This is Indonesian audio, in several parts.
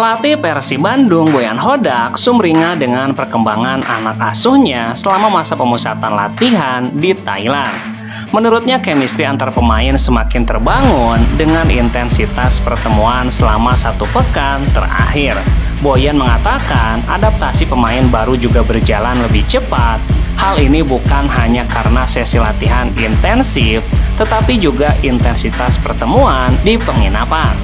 Pelatih Persib Bandung, Boyan Hodak, sumringah dengan perkembangan anak asuhnya selama masa pemusatan latihan di Thailand. Menurutnya, chemistry antar pemain semakin terbangun dengan intensitas pertemuan selama 1 pekan terakhir. Boyan mengatakan adaptasi pemain baru juga berjalan lebih cepat. Hal ini bukan hanya karena sesi latihan intensif, tetapi juga intensitas pertemuan di penginapan.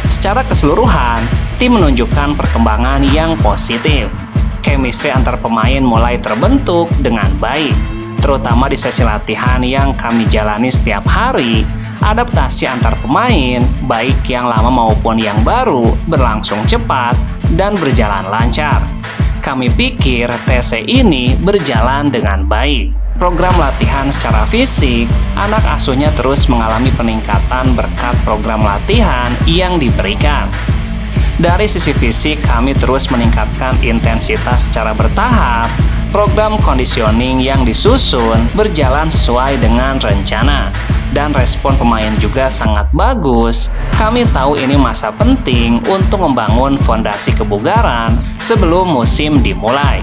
Secara keseluruhan, tim menunjukkan perkembangan yang positif. Chemistry antar pemain mulai terbentuk dengan baik, terutama di sesi latihan yang kami jalani setiap hari. Adaptasi antar pemain, baik yang lama maupun yang baru, berlangsung cepat dan berjalan lancar. Kami pikir TC ini berjalan dengan baik. Program latihan secara fisik, anak asuhnya terus mengalami peningkatan berkat program latihan yang diberikan. Dari sisi fisik, kami terus meningkatkan intensitas secara bertahap. Program conditioning yang disusun berjalan sesuai dengan rencana, dan respon pemain juga sangat bagus. Kami tahu ini masa penting untuk membangun fondasi kebugaran sebelum musim dimulai.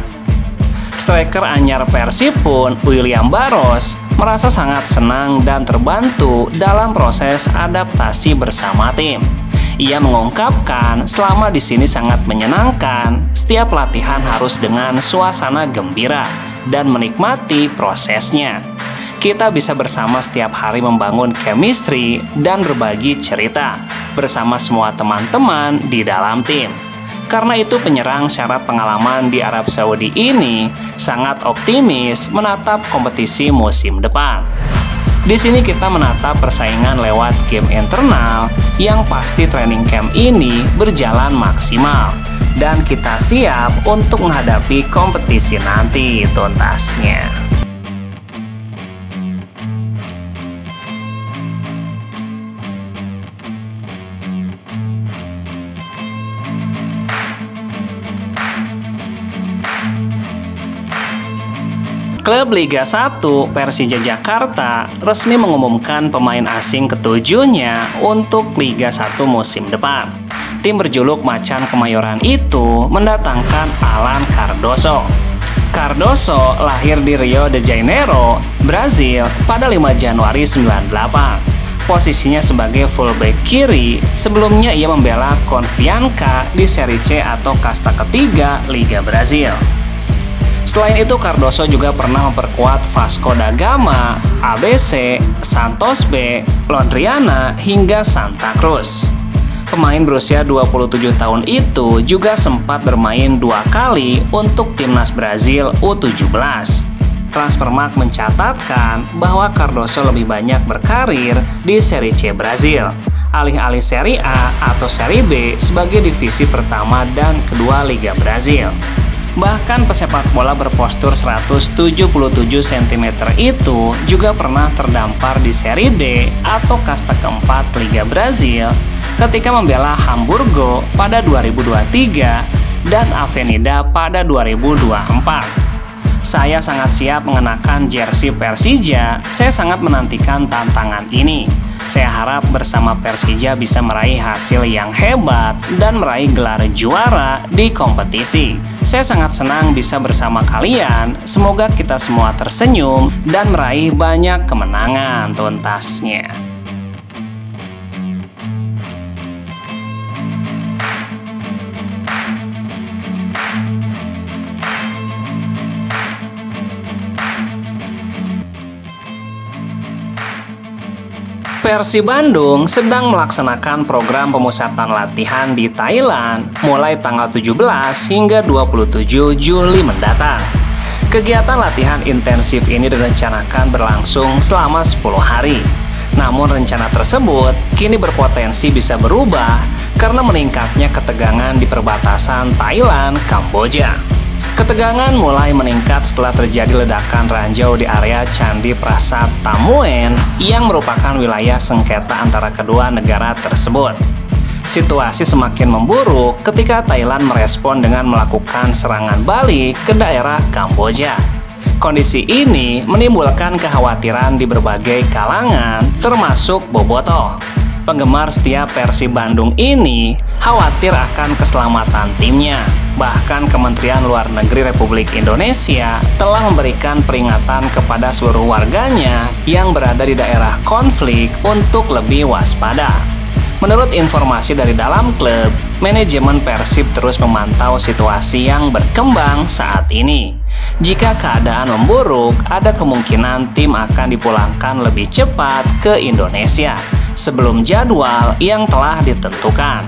Striker anyar Persib pun, William Barros, merasa sangat senang dan terbantu dalam proses adaptasi bersama tim. Ia mengungkapkan selama di sini sangat menyenangkan, setiap latihan harus dengan suasana gembira dan menikmati prosesnya. Kita bisa bersama setiap hari membangun chemistry dan berbagi cerita bersama semua teman-teman di dalam tim. Karena itu penyerang syarat pengalaman di Arab Saudi ini sangat optimis menatap kompetisi musim depan. Di sini kita menatap persaingan lewat game internal yang pasti training camp ini berjalan maksimal. Dan kita siap untuk menghadapi kompetisi nanti tuntasnya. Klub Liga 1 Persija Jakarta resmi mengumumkan pemain asing ketujuhnya untuk Liga 1 musim depan. Tim berjuluk Macan Kemayoran itu mendatangkan Alan Cardoso. Cardoso lahir di Rio de Janeiro, Brazil pada 5 Januari 98. Posisinya sebagai fullback kiri, sebelumnya ia membela Confianca di Serie C atau kasta ketiga Liga Brazil. Selain itu, Cardoso juga pernah memperkuat Vasco da Gama, ABC, Santos B, Londriana, hingga Santa Cruz. Pemain berusia 27 tahun itu juga sempat bermain 2 kali untuk timnas Brazil U17. Transfermarkt mencatatkan bahwa Cardoso lebih banyak berkarir di Serie C Brazil, alih-alih Serie A atau Serie B sebagai divisi pertama dan kedua Liga Brazil. Bahkan pesepak bola berpostur 177 cm itu juga pernah terdampar di Serie D atau kasta keempat Liga Brazil ketika membela Hamburgo pada 2023 dan Avenida pada 2024. Saya sangat siap mengenakan jersey Persija. Saya sangat menantikan tantangan ini. Saya harap bersama Persija bisa meraih hasil yang hebat dan meraih gelar juara di kompetisi. Saya sangat senang bisa bersama kalian. Semoga kita semua tersenyum dan meraih banyak kemenangan tuntasnya. Persib Bandung sedang melaksanakan program pemusatan latihan di Thailand mulai tanggal 17 hingga 27 Juli mendatang. Kegiatan latihan intensif ini direncanakan berlangsung selama 10 hari. Namun rencana tersebut kini berpotensi bisa berubah karena meningkatnya ketegangan di perbatasan Thailand-Kamboja. Ketegangan mulai meningkat setelah terjadi ledakan ranjau di area Candi Prasat Tamuen yang merupakan wilayah sengketa antara kedua negara tersebut. Situasi semakin memburuk ketika Thailand merespon dengan melakukan serangan balik ke daerah Kamboja. Kondisi ini menimbulkan kekhawatiran di berbagai kalangan, termasuk bobotoh. Penggemar setia Persib Bandung ini khawatir akan keselamatan timnya. Bahkan Kementerian Luar Negeri Republik Indonesia telah memberikan peringatan kepada seluruh warganya yang berada di daerah konflik untuk lebih waspada. Menurut informasi dari dalam klub, manajemen Persib terus memantau situasi yang berkembang saat ini. Jika keadaan memburuk, ada kemungkinan tim akan dipulangkan lebih cepat ke Indonesia sebelum jadwal yang telah ditentukan.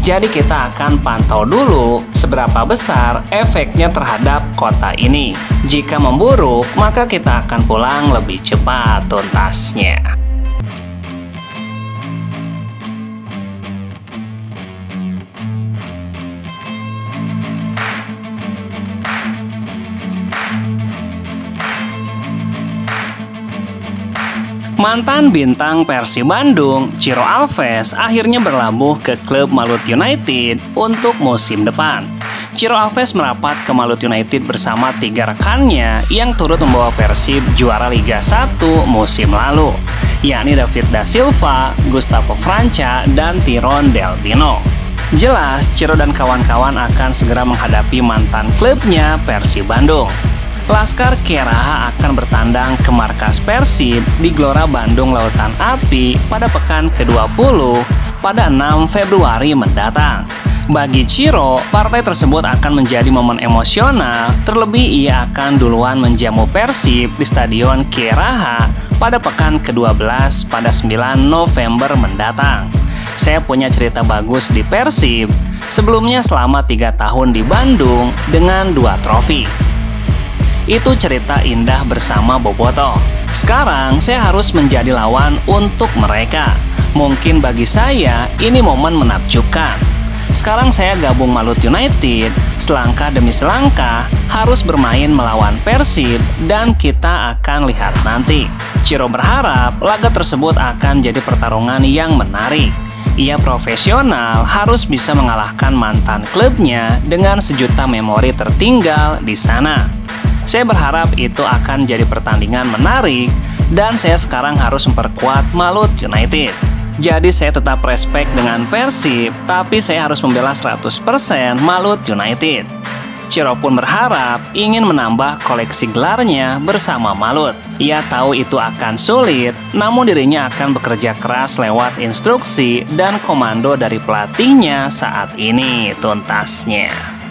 Jadi kita akan pantau dulu seberapa besar efeknya terhadap kota ini. Jika memburuk, maka kita akan pulang lebih cepat tuntasnya. Mantan bintang Persib Bandung, Ciro Alves, akhirnya berlabuh ke klub Malut United untuk musim depan. Ciro Alves merapat ke Malut United bersama 3 rekannya yang turut membawa Persib juara Liga 1 musim lalu, yakni David Da Silva, Gustavo Franca, dan Tyrone Delbino. Jelas, Ciro dan kawan-kawan akan segera menghadapi mantan klubnya Persib Bandung. Laskar Keraha akan bertandang ke markas Persib di Gelora Bandung Lautan Api pada pekan ke-20 pada 6 Februari mendatang. Bagi Ciro, partai tersebut akan menjadi momen emosional, terlebih ia akan duluan menjamu Persib di Stadion Keraha pada pekan ke-12 pada 9 November mendatang. Saya punya cerita bagus di Persib, sebelumnya selama 3 tahun di Bandung dengan 2 trofi. Itu cerita indah bersama Bobotoh. Sekarang saya harus menjadi lawan untuk mereka. Mungkin bagi saya ini momen menakjubkan. Sekarang saya gabung Malut United, selangkah demi selangkah harus bermain melawan Persib dan kita akan lihat nanti. Ciro berharap laga tersebut akan jadi pertarungan yang menarik. Ia profesional, harus bisa mengalahkan mantan klubnya dengan sejuta memori tertinggal di sana. Saya berharap itu akan jadi pertandingan menarik dan saya sekarang harus memperkuat Malut United. Jadi saya tetap respect dengan Persib, tapi saya harus membela 100% Malut United. Ciro pun berharap ingin menambah koleksi gelarnya bersama Malut. Ia tahu itu akan sulit, namun dirinya akan bekerja keras lewat instruksi dan komando dari pelatihnya saat ini tuntasnya.